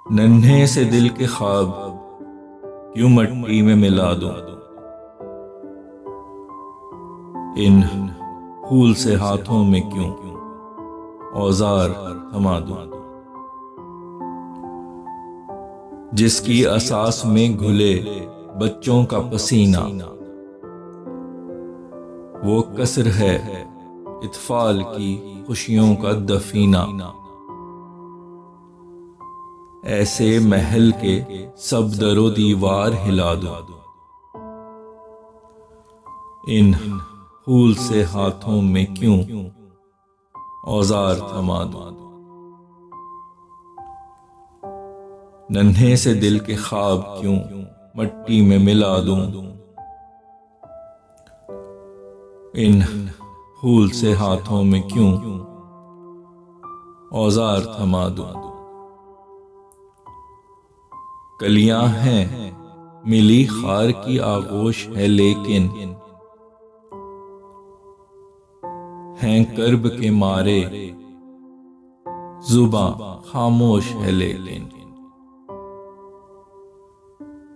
नन्हे से दिल के ख्वाब क्यों मट्टी में मिला दूं। इन फूल से हाथों में क्यों औजार थमा दूं। जिसकी असास में घुले बच्चों का पसीना, वो कसर है इत्फाल की खुशियों का दफीना। ऐसे महल के सब दरो दीवार हिला दूं। इन फूल से हाथों में क्यों औजार थमा दूं। नन्हे से दिल के ख्वाब क्यों मट्टी में मिला दूं। इन फूल से हाथों में क्यों औजार थमा दूं। कलियां हैं मिली खार की आगोश है, लेकिन हैं कर्ब के मारे जुबां खामोश है। लेकिन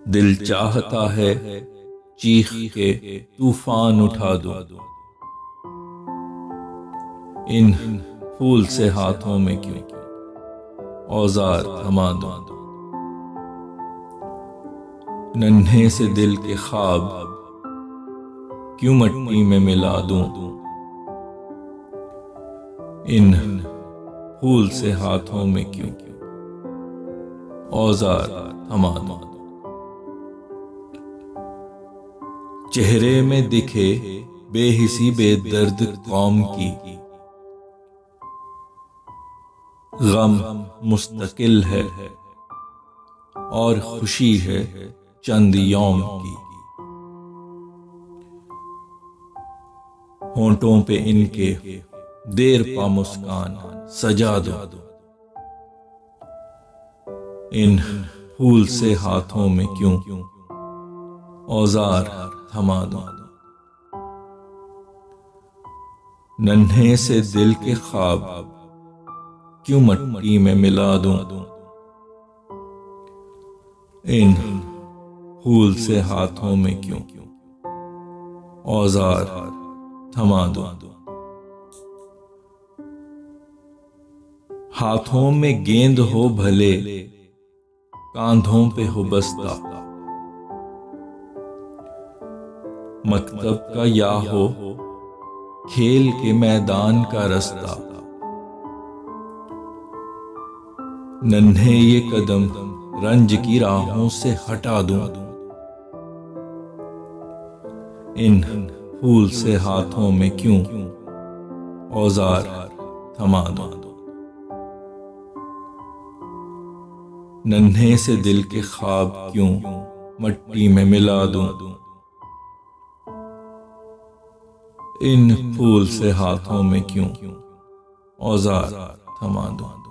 दिल चाहता है चीख के तूफान उठा दूं। इन फूल से हाथों में क्यों औजार थमा दूं। नन्हे से दिल के ख्वाब क्यों मट्टी में मिला दूं। इन फूल से हाथों में क्यों औजार थमा दूं। चेहरे में दिखे बेहिसी बेदर्द कौम की, गम मुस्तकिल है और खुशी है चंद यौम की। होंठों पे इनके देर पा मुस्कान सजा दो। इन फूल से हाथों में क्यों औजार थमा दूं। नन्हे से दिल के ख्वाब क्यों मट्टी में मिला दूं। इन फूल से हाथों में क्यों औजार थमा दूं। हाथों में गेंद हो भले कांधों पे हो बस्ता, मकतब का या हो खेल के मैदान का रास्ता। नन्हे ये कदम रंज की राहों से हटा दूं। इन फूल से हाथों में क्यों औजार थमा दूं। नन्हे से दिल के ख्वाब क्यों मट्टी में मिला दूं। इन फूल से हाथों में क्यों औजार थमा दूं।